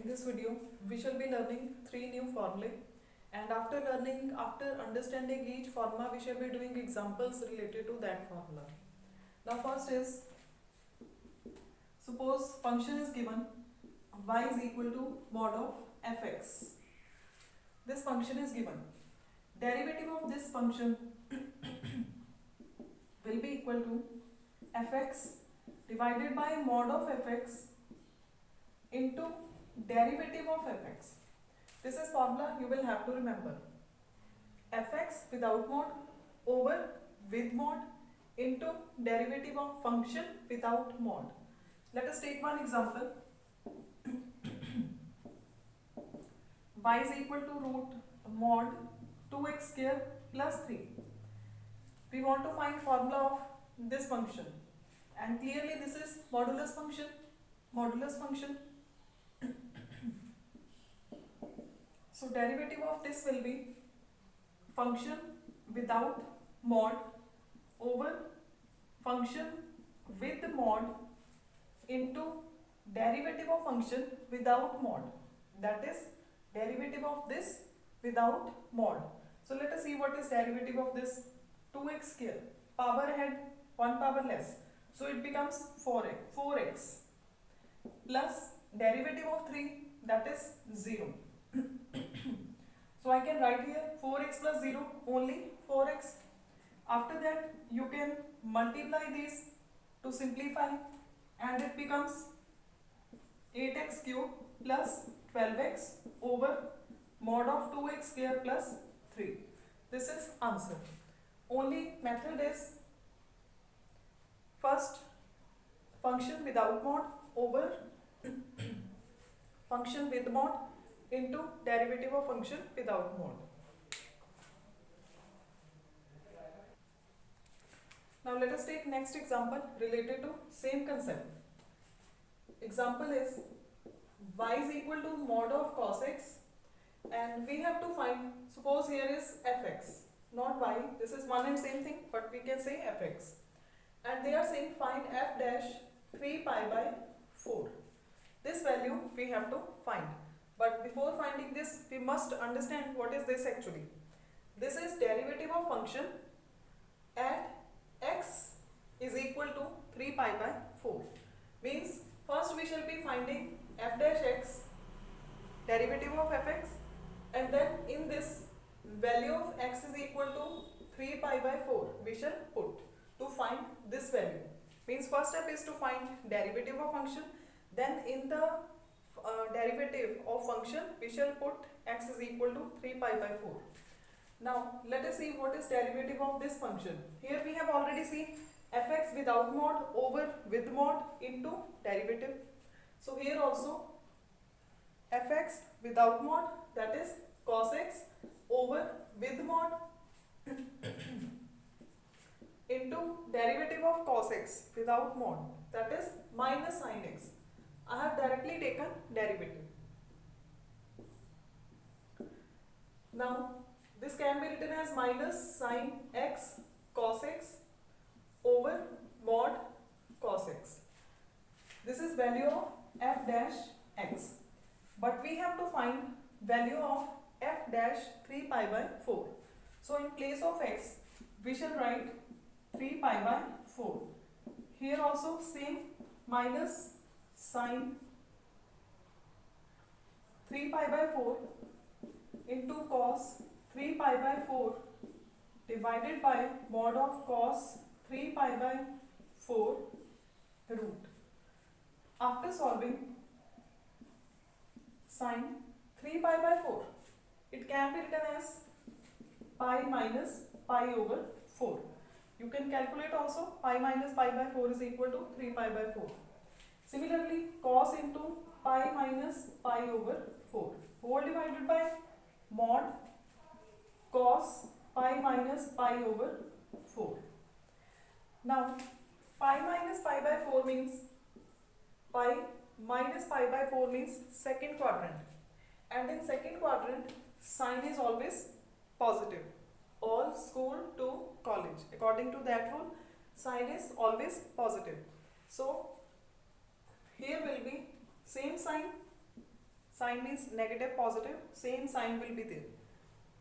this video we shall be learning three new formulae, and after understanding each formula we shall be doing examples related to that formula. Now first is, suppose function is given y is equal to mod of fx. This function is given. Derivative of this function will be equal to fx divided by mod of fx into derivative of fx. This is formula you will have to remember. Fx without mod over with mod into derivative of function without mod. Let us take one example. Y is equal to root mod 2x square plus 3. We want to find formula of this function, and clearly this is modulus function. So derivative of this will be function without mod over function with mod into derivative of function without mod, that is derivative of this without mod. So let us see what is derivative of this. 2x square, power ahead, 1 power less, so it becomes 4x plus derivative of 3, that is 0. So I can write here 4x plus 0, only 4x. After that you can multiply these to simplify, and it becomes 8x cube plus 12x over mod of 2x square plus 3. This is answer. Only method is first function without mod over function with mod into derivative of function without mod. Now let us take next example related to same concept. Example is y is equal to mod of cos x, and we have to find, suppose here is fx, not y, this is one and same thing, but we can say fx, and they are saying find f dash 3 pi by 4. This value we have to find, but before finding this we must understand what is this actually. This is derivative of function at x is equal to 3 pi by 4. Means first we shall be finding f dash x, derivative of fx, and then in this value of x is equal to 3 pi by 4 we shall put to find this value. Means first step is to find derivative of function, then in the derivative of function we shall put x is equal to 3 pi by 4. Now let us see what is derivative of this function. Here we have already seen fx without mod over with mod into derivative. So here also fx without mod, that is cos x, over with mod into derivative of cos x without mod, that is minus sin x. I have directly taken derivative. Now this can be written as minus sin x cos x over mod cos x. This is value of f dash x, but we have to find value of f dash 3 pi by 4. So in place of x we shall write 3 pi by 4. Here also same, minus sin 3 pi by 4 into cos 3 pi by 4 divided by mod of cos 3 pi by 4 root. After solving sin 3 pi by 4, it can be written as pi minus pi over 4. You can calculate also, pi minus pi by 4 is equal to 3 pi by 4. Similarly, cos into pi minus pi over 4 whole divided by mod cos pi minus pi over 4. Now pi minus pi by 4 means, pi minus pi by 4 means second quadrant, and in second quadrant sign is always positive. All school to college, according to that rule, sign is always positive. So here will be same sign, sign means negative, positive, same sign will be there.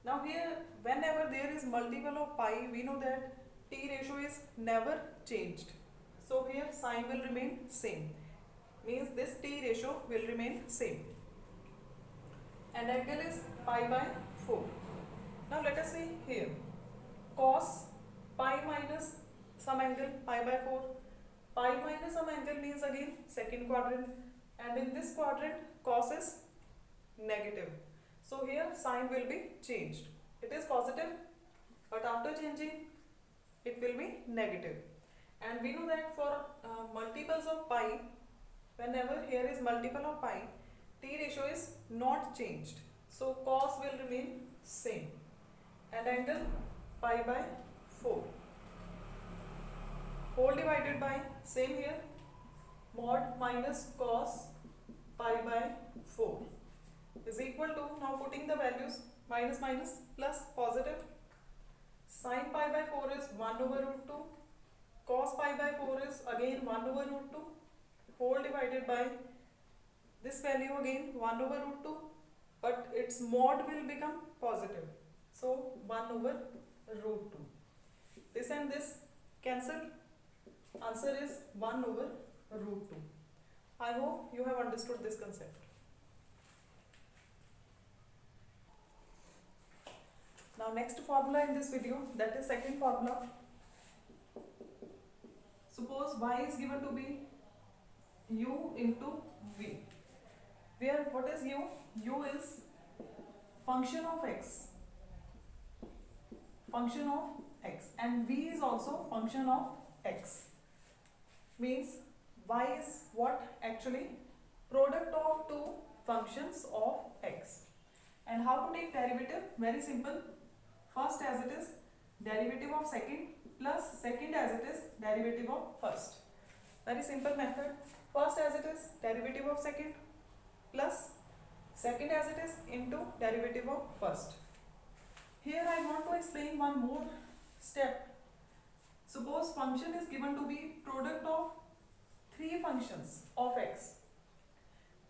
Now here, whenever there is multiple of pi, we know that t ratio is never changed. So here sign will remain same. Means this t ratio will remain same. And angle is pi by 4. Now let us see here. Cos pi minus some angle pi by 4. Pi minus some angle means again second quadrant. And in this quadrant, cos is negative. So here sign will be changed. It is positive, but after changing, it will be negative. And we know that for multiples of pi, whenever here is multiple of pi, t ratio is not changed. So cos will remain same. And angle pi by 4. Whole divided by same here, mod minus cos pi by 4 is equal to, now putting the values, minus minus plus positive, sin pi by 4 is 1 over root 2, cos pi by 4 is again 1 over root 2, whole divided by this value again 1 over root 2, but its mod will become positive, so 1 over root 2. This and this cancel, answer is 1 over root 2. I hope you have understood this concept. Now next formula in this video, that is second formula. Suppose y is given to be u into v, where what is u? U is function of x, and v is also function of x. Means y is what? Actually product of two functions of x. And how to take derivative? Very simple. First as it is derivative of second plus second as it is derivative of first. Very simple method. First as it is derivative of second plus second as it is into derivative of first. Here I want to explain one more step. Suppose function is given to be product of three functions of x.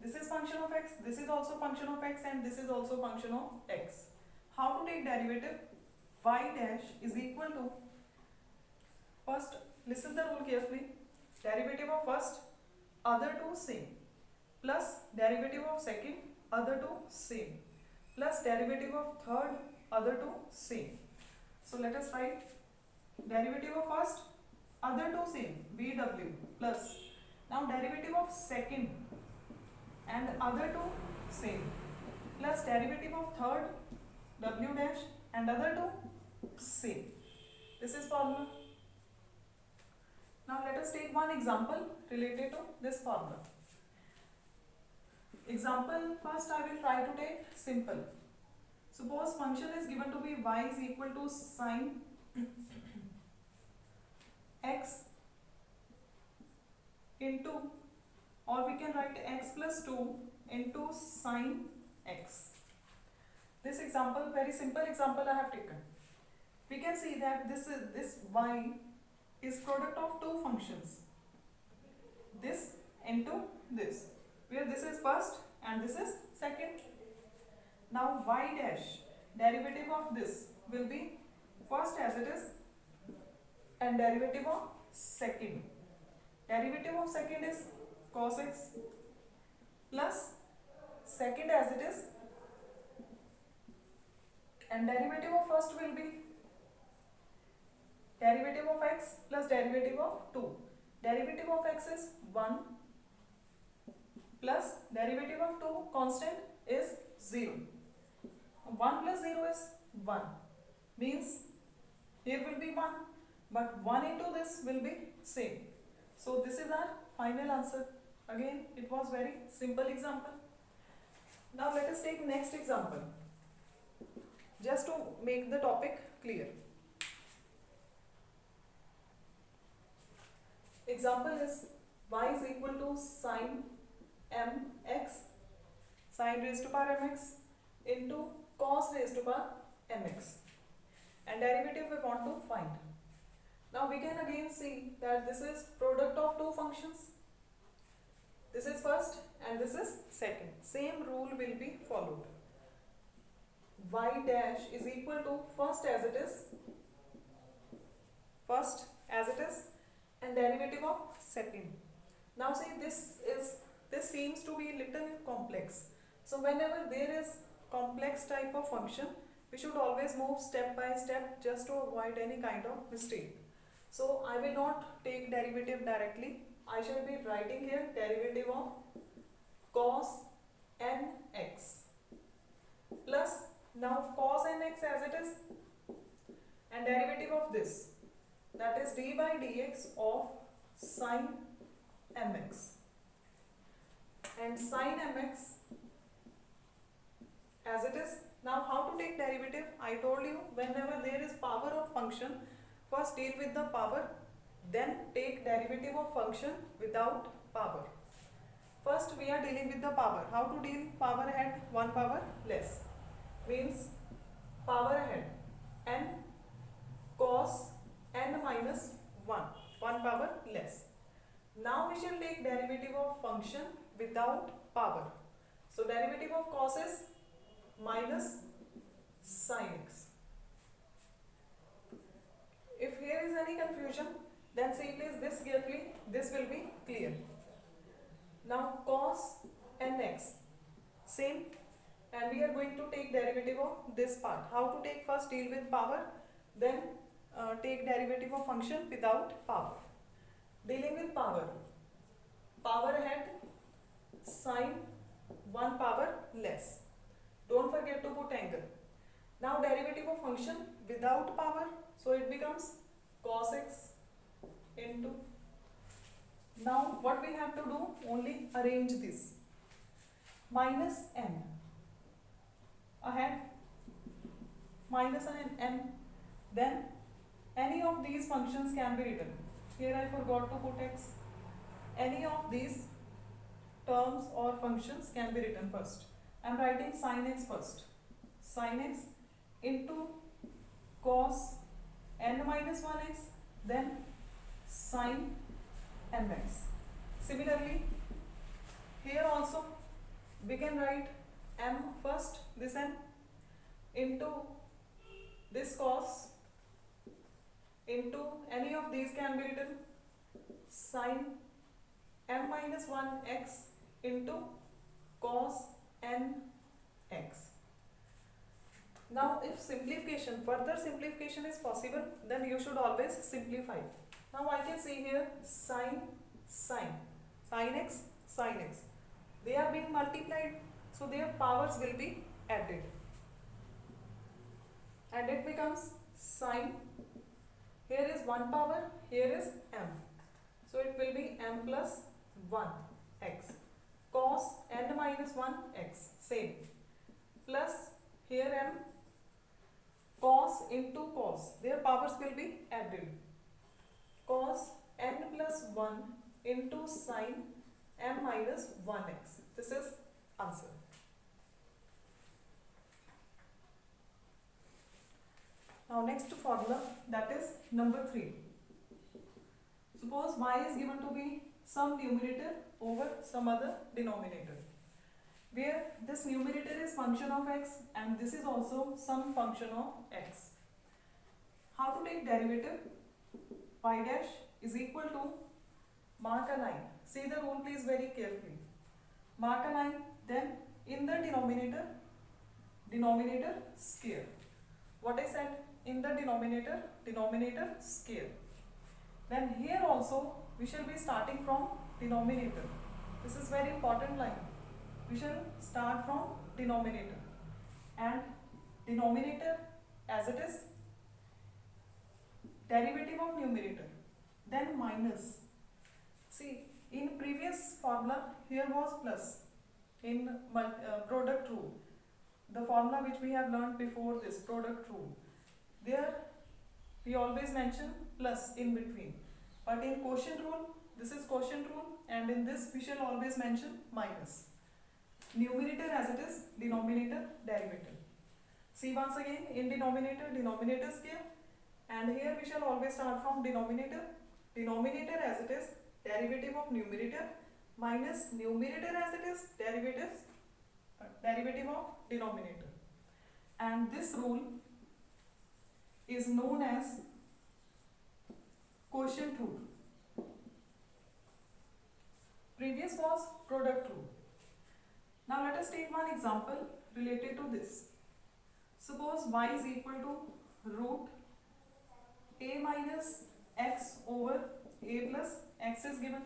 This is function of x, this is also function of x, and this is also function of x. How to take derivative? Y dash is equal to, first listen the rule carefully, derivative of first, other two same, plus derivative of second, other two same, plus derivative of third, other two same. So let us write derivative of first, other two same, bw, plus now derivative of second and other two same, plus derivative of third, w dash, and other two same. This is formula. Now let us take one example related to this formula. Example first I will try to take simple. Suppose function is given to be y is equal to sine x into, or we can write x plus 2 into sine x. This example, very simple example I have taken. We can see that this y is product of two functions, this into this, where this is first and this is second. Now y dash, derivative of this will be first as it is and derivative of second. Derivative of second is cos x plus second as it is, and derivative of first will be derivative of x plus derivative of 2. Derivative of x is 1 plus derivative of 2 constant is 0. 1 plus 0 is 1, means here will be 1, but 1 into this will be same. So this is our final answer. Again, it was very simple example. Now let us take next example, just to make the topic clear. Example is y is equal to sine mx, sine raised to power mx into cos raised to power mx, and derivative we want to find. Now we can again see that this is product of two functions. This is first and this is second. Same rule will be followed. Y dash is equal to first as it is and derivative of second. Now see, this seems to be little complex. So whenever there is complex type of function, we should always move step by step just to avoid any kind of mistake. So I will not take derivative directly. I shall be writing here derivative of cos nx plus, now cos nx as it is and derivative of this, that is d by dx of sin mx, and sin mx as it is. Now how to take derivative? I told you, whenever there is power of function, first deal with the power, then take derivative of function without power. First we are dealing with the power. How to deal? Power ahead, one power less, means power ahead n cos n minus 1, one power less. Now we shall take derivative of function without power. So derivative of cos is minus sin x. If here is any confusion, then see please this carefully, this will be clear. Now cos nx, same, and we are going to take derivative of this part. How to take? First deal with power, then take derivative of function without power. Dealing with power, power ahead, sin 1 power less. Don't forget to put angle. Now derivative of function without power, so it becomes cos x into. Now what we have to do? Only arrange this. Minus n ahead, minus n, then any of these functions can be written. Here I forgot to put x. Any of these terms or functions can be written first. I am writing sin x first. Sin x into cos n minus 1x, then sin mx. Similarly, here also we can write m first, this n, into this cos, into any of these can be written sin m minus 1x into cos n x. Now if simplification, further simplification is possible, then you should always simplify. Now I can see here sin x, they are being multiplied, so their powers will be added, and it becomes sin, here is 1 power, here is m, so it will be m plus 1 x, cos n minus 1 x, same, plus here m, cos into cos, their powers will be added, cos n plus 1 into sin m minus 1x. This is answer. Now next formula, that is number 3. Suppose y is given to be some numerator over some other denominator, where this numerator is function of x and this is also some function of x. How to take derivative? Y dash is equal to, mark a line. See the rule please very carefully. Mark a line, then in the denominator square. What I said? In the denominator square. Then here also we shall be starting from denominator. This is very important line. We shall start from denominator, and denominator as it is, derivative of numerator, then minus. See, in previous formula here was plus in product rule, the formula which we have learned before this, product rule, there we always mention plus in between, but in quotient rule, this is quotient rule, and in this we shall always mention minus. Numerator as it is, denominator derivative. See once again, in denominator square, and here we shall always start from denominator as it is, derivative of numerator, minus numerator as it is derivative of denominator. And this rule is known as quotient rule. Previous was product rule. Now let us take one example related to this. Suppose y is equal to root a minus x over a plus x is given.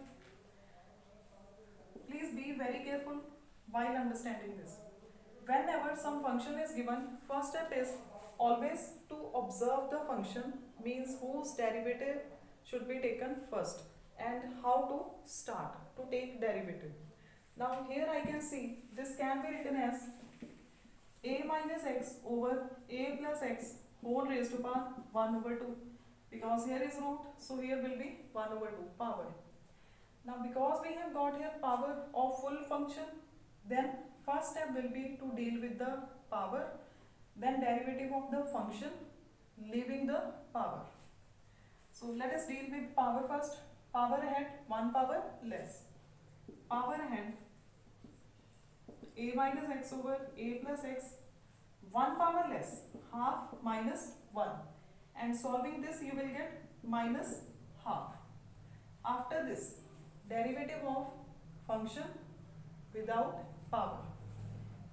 Please be very careful while understanding this. Whenever some function is given, first step is always to observe the function, means whose derivative should be taken first and how to start to take derivative. Now here I can see this can be written as a minus x over a plus x whole raised to power 1 over 2, because here is root, so here will be 1 over 2 power. Now because we have got here power of full function, then first step will be to deal with the power, then derivative of the function leaving the power. So let us deal with power first. Power ahead, 1 power less. Power ahead, a minus x over a plus x, 1 power less, half minus 1. And solving this you will get minus half. After this, derivative of function without power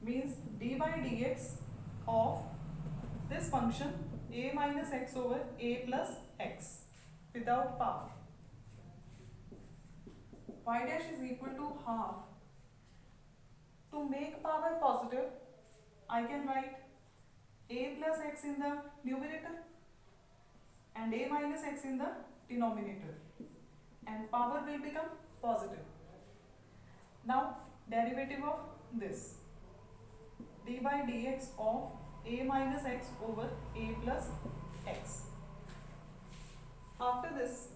means d by dx of this function a minus x over a plus x without power. Y dash is equal to half. To make power positive, I can write a plus x in the numerator and a minus x in the denominator, and power will become positive. Now derivative of this, d by dx of a minus x over a plus x. After this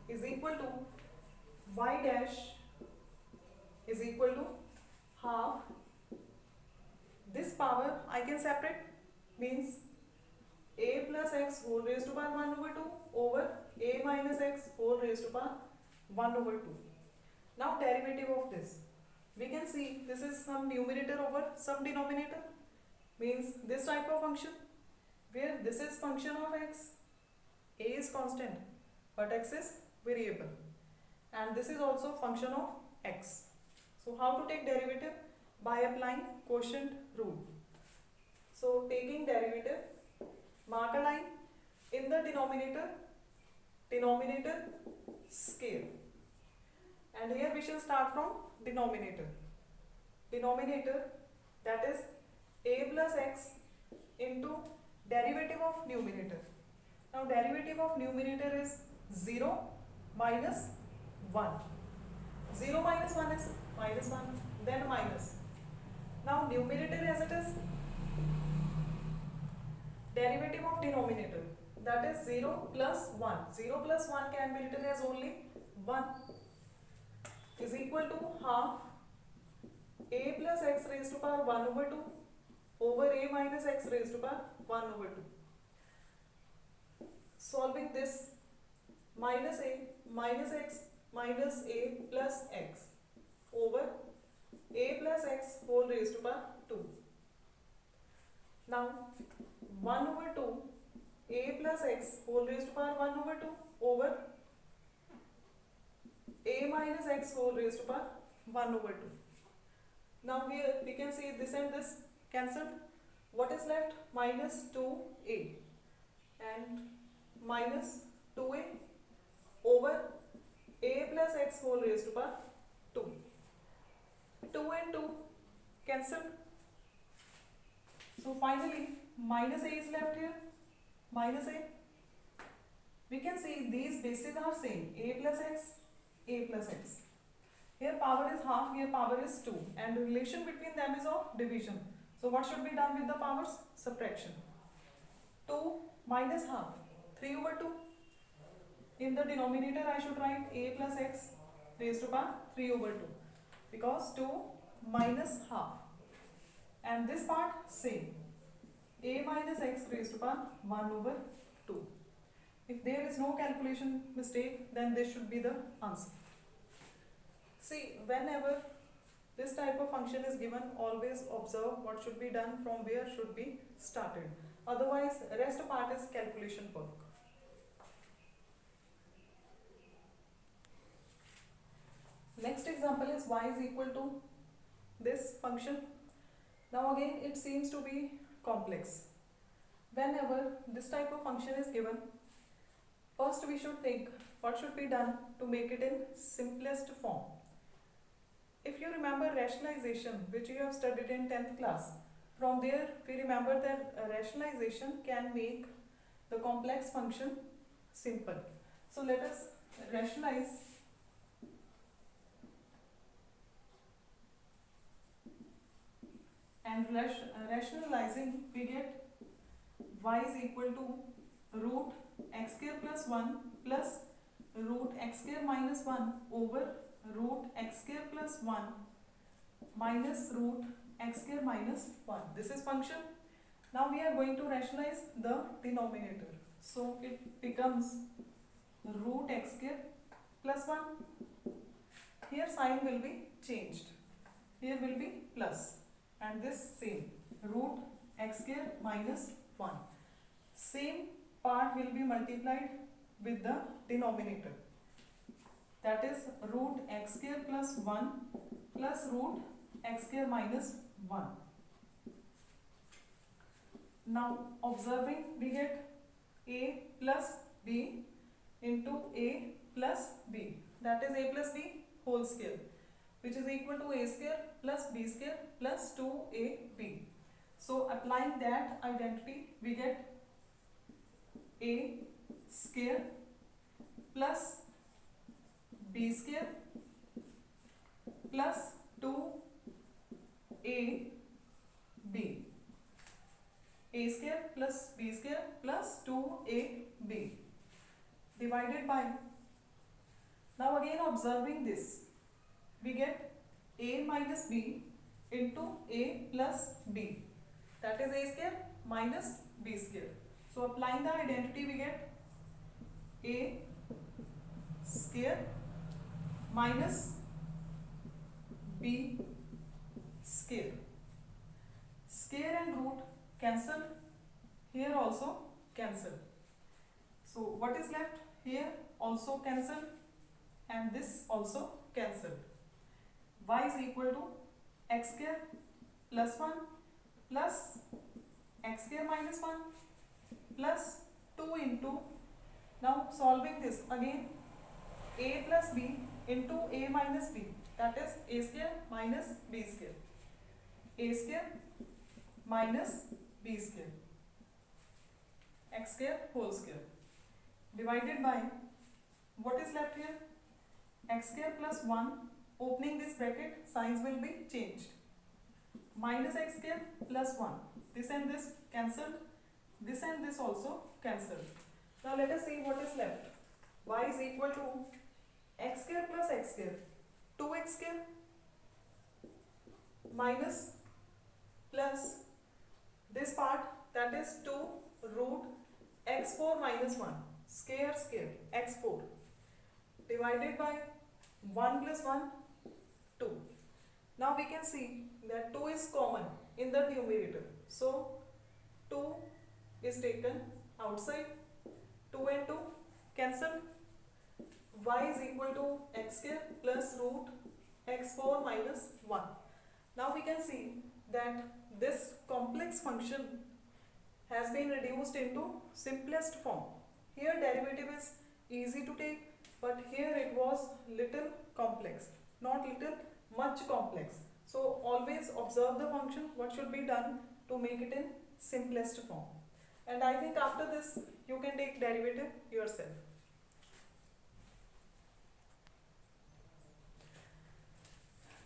is equal to y dash is equal to half. This power I can separate, means a plus x whole raised to power 1 over 2 over a minus x whole raised to power 1 over 2. Now derivative of this, we can see this is some numerator over some denominator, means this type of function where this is function of x, a is constant but x is variable, and this is also function of x. So how to take derivative? By applying quotient rule. So taking derivative, mark a line in the denominator scale, and here we shall start from denominator, that is a plus x into derivative of numerator. Now derivative of numerator is 0 minus 1. 0 minus 1 is minus 1, then minus. Now numerator as it is, derivative of denominator, that is 0 plus 1. 0 plus 1 can be written as only 1, is equal to half a plus x raised to power 1 over 2 over a minus x raised to power 1 over 2. Solving this, minus a minus x minus a plus x over a plus x whole raised to power 2. Now 1 over 2 a plus x whole raised to power 1 over 2 over a minus x whole raised to power 1 over 2. Now here we can see this and this cancelled. What is left? Minus 2a and minus 2a over a plus x whole raised to power 2. 2 and 2 cancelled. So finally minus a is left here, minus a. We can see these bases are same, a plus x, a plus x. Here power is half, here power is 2, and the relation between them is of division. So what should be done with the powers? Subtraction. 2 minus half, 3 over 2. In the denominator I should write a plus x raised to power 3 over 2, because 2 minus half, and this part same, a minus x raised to power 1 over 2. If there is no calculation mistake, then this should be the answer. See, whenever this type of function is given, always observe what should be done, from where should be started. Otherwise, rest part is calculation work. Next example is y is equal to this function. Now again it seems to be complex. Whenever this type of function is given, first we should think what should be done to make it in simplest form. If you remember rationalization, which you have studied in 10th class, from there we remember that rationalization can make the complex function simple. So let us rationalize. And rationalizing, we get y is equal to root x square plus 1 plus root x square minus 1 over root x square plus 1 minus root x square minus 1. This is function. Now we are going to rationalize the denominator. So it becomes root x square plus 1. Here sign will be changed. Here will be plus. And this same, root x square minus 1. Same part will be multiplied with the denominator. That is root x square plus 1 plus root x square minus 1. Now observing, we get a plus b into a plus b. That is a plus b whole square, which is equal to a square plus b square plus 2ab. So applying that identity, we get a square plus b square plus 2ab. A square plus b square plus 2ab divided by, now again observing this, we get a minus b into a plus b. That is a square minus b square. So applying the identity, we get a square minus b square. Square and root cancel. Here also cancel. So what is left? Here also cancel and this also cancel. Y is equal to x square plus 1 plus x square minus 1 plus 2 into, now solving this again, a plus b into a minus b, that is a square minus b square. A square minus b square, x square whole square, divided by, what is left here? X square plus 1, opening this bracket, signs will be changed. Minus x square plus 1. This and this cancelled. This and this also cancelled. Now let us see what is left. Y is equal to x square plus x square. 2x square minus plus this part, that is 2 root x4 minus 1. Square square x4 divided by 1 plus 1, 2. Now we can see that 2 is common in the numerator. So 2 is taken outside. 2 and 2 cancel. Y is equal to x square plus root x4 minus 1. Now we can see that this complex function has been reduced into simplest form. Here derivative is easy to take, but here it was little complex, not little, much complex. So always observe the function, what should be done to make it in simplest form. And I think after this you can take derivative yourself.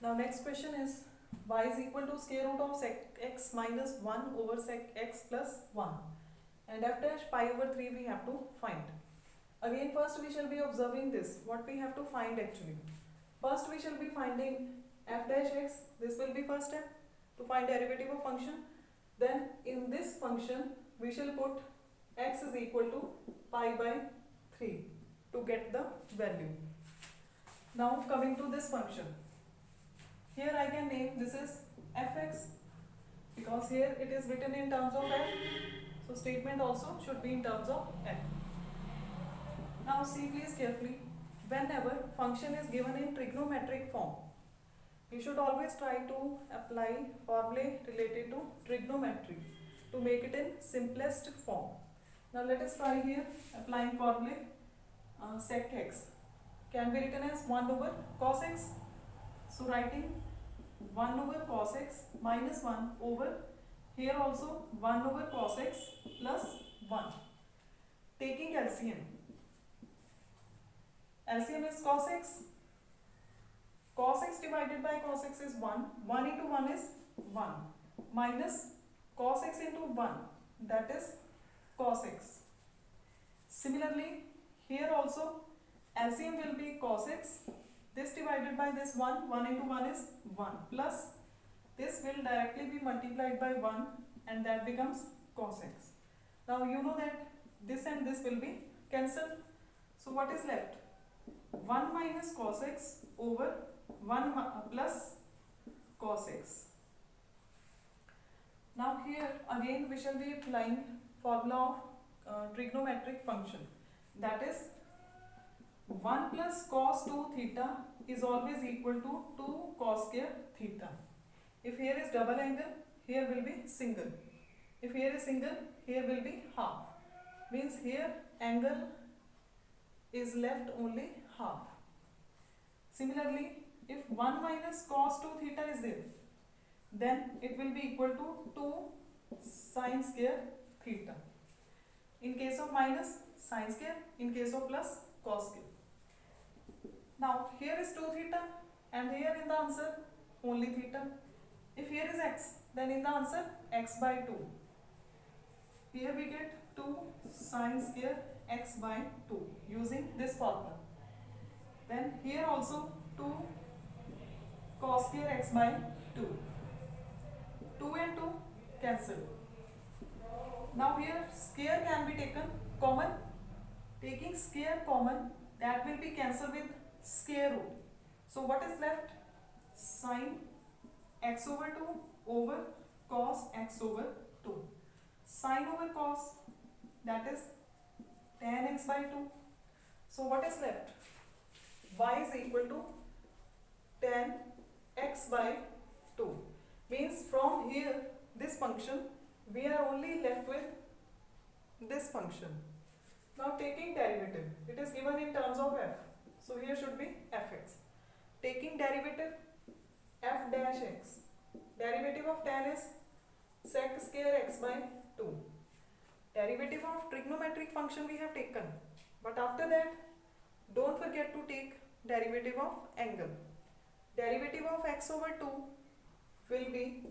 Now next question is y is equal to square root of sec x minus 1 over sec x plus 1, and f dash pi over 3 we have to find. Again first we shall be observing this, what we have to find actually. First we shall be finding f dash x, this will be first step to find derivative of function. Then in this function we shall put x is equal to pi by 3 to get the value. Now coming to this function, here I can name this is fx because here it is written in terms of f, so statement also should be in terms of f. Now see please carefully, whenever function is given in trigonometric form, you should always try to apply formulae related to trigonometry to make it in simplest form. Now let us try here applying formulae. Sec x can be written as 1 over cos x. So writing 1 over cos x minus 1 over, here also 1 over cos x plus 1. Taking LCM. LCM is cos x. Cos x divided by cos x is 1. 1 into 1 is 1. Minus cos x into 1, that is cos x. Similarly, here also LCM will be cos x. This divided by this 1, 1 into 1 is 1, plus this will directly be multiplied by 1 and that becomes cos x. Now you know that this and this will be cancelled. So what is left? 1 minus cos x over 1 plus cos x. Now here again we shall be applying formula of trigonometric function, that is 1 plus cos 2 theta is always equal to 2 cos square theta. If here is double angle, here will be single. If here is single, here will be half. Means here angle is left only half. Similarly, if 1 minus cos 2 theta is there, then it will be equal to 2 sin square theta. In case of minus, sin square. In case of plus, cos square. Now here is 2 theta and here in the answer only theta. If here is x, then in the answer x by 2. Here we get 2 sin square x by 2 using this formula. Then here also 2 cos square x by 2. 2 and 2 cancel. Now here square can be taken common. Taking square common, that will be cancelled with square root. So what is left? Sin x over 2 over cos x over 2. Sin over cos, that is tan x by 2. So what is left? Y is equal to tan x by 2. Means from here, this function, we are only left with this function. Now taking derivative, it is given in terms of f. So here should be fx. Taking derivative, f dash x. Derivative of tan is sec square x by 2. Derivative of trigonometric function we have taken. But after that, don't forget to take derivative of angle. Derivative of x over 2 will be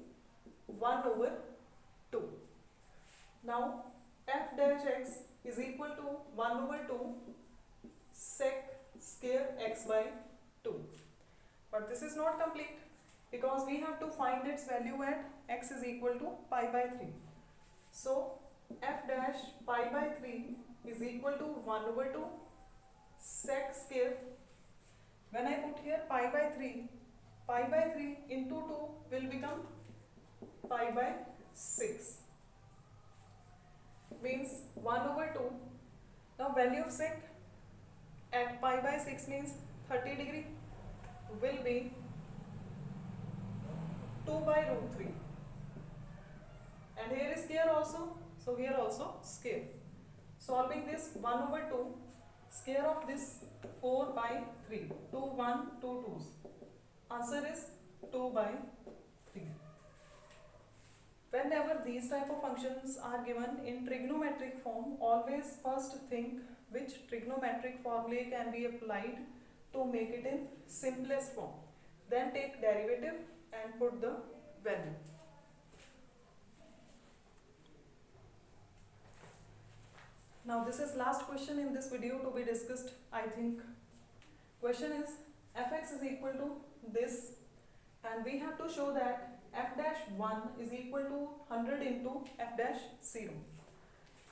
1 over 2. Now f dash x is equal to 1 over 2 sec square x by 2. But this is not complete because we have to find its value at x is equal to pi by 3. So f dash pi by 3 is equal to 1 over 2 sec square. When I put here pi by 3 into 2 will become pi by 6. Means 1 over 2. Now value of sec at pi by 6 means 30 degree will be 2 by root 3. And here is square also. So here also square. Solving this 1 over 2, square of this 4 by 3. 2, 1, 2 2's. Answer is 2 by 3. Whenever these type of functions are given in trigonometric form, always first think which trigonometric formulae can be applied to make it in simplest form. Then take derivative and put the value. Now this is last question in this video to be discussed, I think. Question is fx is equal to this and we have to show that f dash 1 is equal to 100 into f dash 0.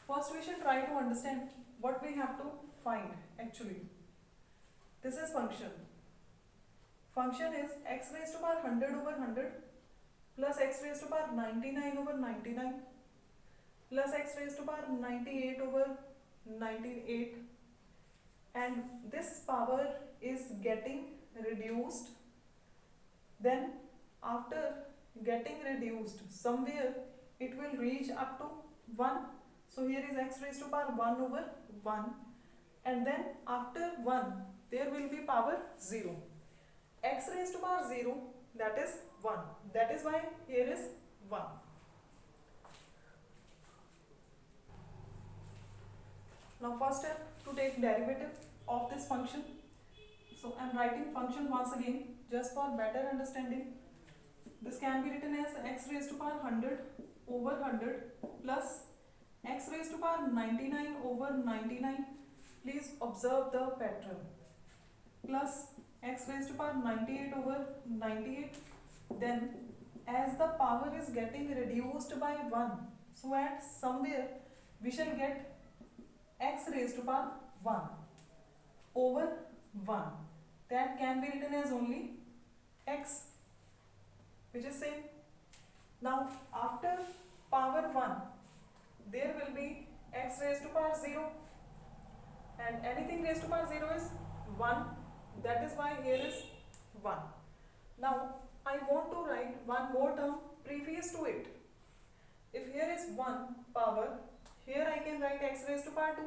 First we should try to understand what we have to find actually. This is function. function is x raised to power 100 over 100 plus x raised to power 99 over 99 plus x raised to power 98 over 98, and this power is getting reduced. Then after getting reduced somewhere it will reach up to 1. So here is x raised to power 1 over 1, and then after 1 there will be power 0. X raised to power 0, that is 1. That is why here is 1. Now first step to take derivative of this function. So I am writing function once again just for better understanding. This can be written as x raised to power 100 over 100 plus x raised to power 99 over 99. Please observe the pattern. Plus x raised to power 98 over 98. Then as the power is getting reduced by 1, so at somewhere we shall get x raised to power 1 over 1. That can be written as only x, which is same. Now after power 1 there will be x raised to power 0, and anything raised to power 0 is 1. That is why here is 1. Now I want to write one more term previous to it. If here is 1 power, here I can write x raised to power 2,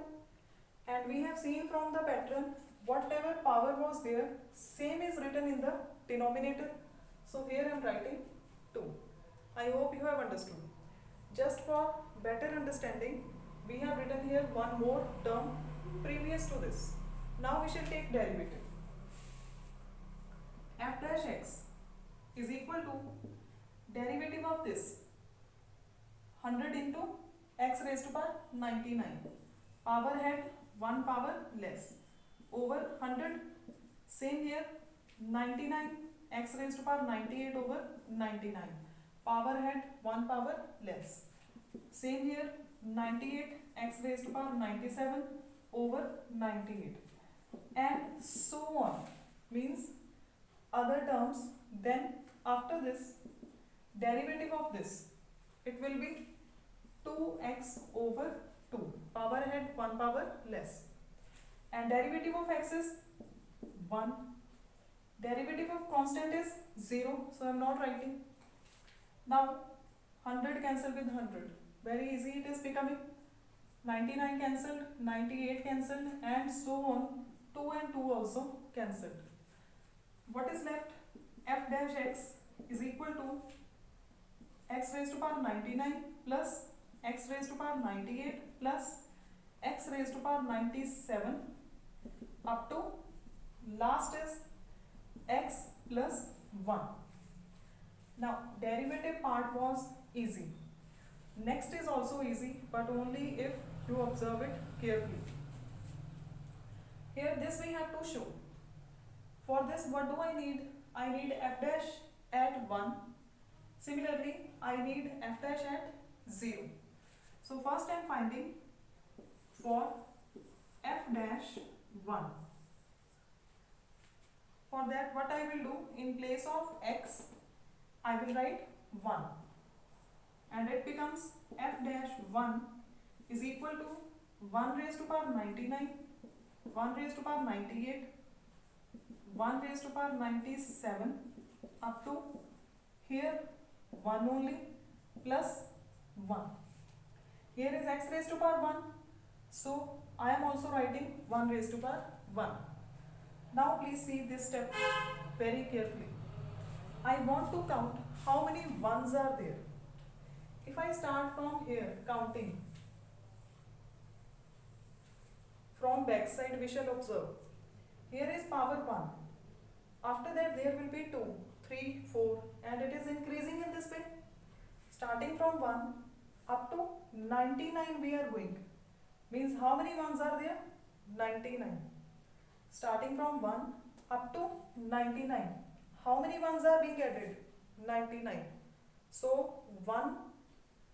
and we have seen from the pattern whatever power was there, same is written in the denominator. So here I am writing 2. I hope you have understood. Just for better understanding, we have written here one more term previous to this. Now we shall take derivative. F dash x is equal to derivative of this 100 into x raised to power 99, power head 1 power less, over 100, same here 99 x raised to power 98 over 99, power head 1 power less, same here 98 x raised to power 97 over 98, and so on, means other terms. Then after this, derivative of this, it will be 2x over 2, power head 1 power less, and derivative of x is 1, derivative of constant is 0, so I am not writing. Now 100 cancel with 100, very easy it is becoming. 99 cancelled, 98 cancelled, and so on. 2 and 2 also cancelled. What is left? F dash x is equal to x raised to power 99 plus x raised to power 98 plus x raised to power 97 up to last is x plus 1. Now derivative part was easy. Next is also easy, but only if you observe it carefully. Here this we have to show. For this what do I need? I need f dash at 1. Similarly, I need f dash at 0. So first I am finding for f dash 1. For that what I will do, in place of x I will write 1, and it becomes f dash 1 is equal to 1 raised to power 99, 1 raised to power 98, 1 raised to power 97 up to here 1 only plus 1. Here is x raised to power 1, so I am also writing 1 raised to power 1. Now please see this step very carefully. I want to count how many ones are there. If I start from here counting, from back side we shall observe. Here is power 1. After that there will be 2, 3, 4, and it is increasing in this way. Starting from 1 up to 99 we are going. Means how many ones are there? 99. Starting from 1 up to 99. How many ones are being added? 99. So 1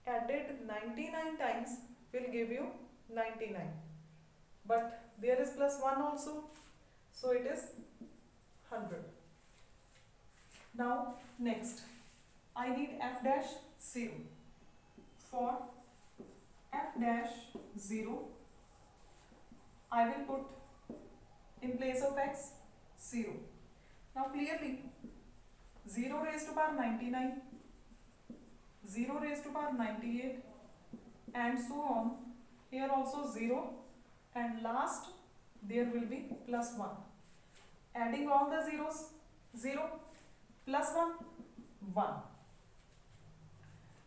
added 99 times will give you 99. But there is plus 1 also. So it is 100. Now next I need f dash 0. For f dash 0 I will put in place of x 0. Now clearly 0 raised to power 99, 0 raised to power 98 and so on. Here also 0 and last there will be plus 1. Adding all the zeros, 0 plus 1, 1.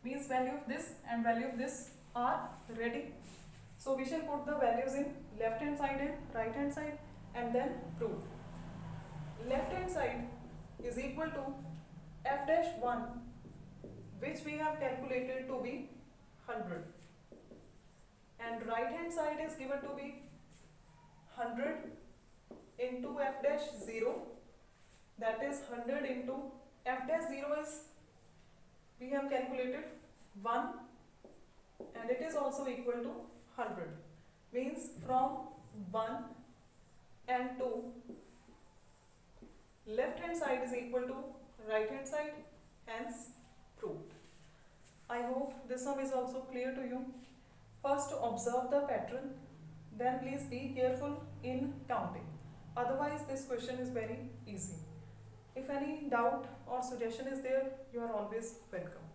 Means value of this and value of this are ready. So we shall put the values in left hand side and right hand side and then prove. Left hand side is equal to f dash 1 which we have calculated to be 100 and right hand side is given to be 100 into f dash 0, that is 100 into f dash 0 is we have calculated 1 and it is also equal to 100, means from 1 and 2 left hand side is equal to right hand side, hence proved. I hope this sum is also clear to you. First observe the pattern, then please be careful in counting, otherwise this question is very easy. If any doubt or suggestion is there, you are always welcome.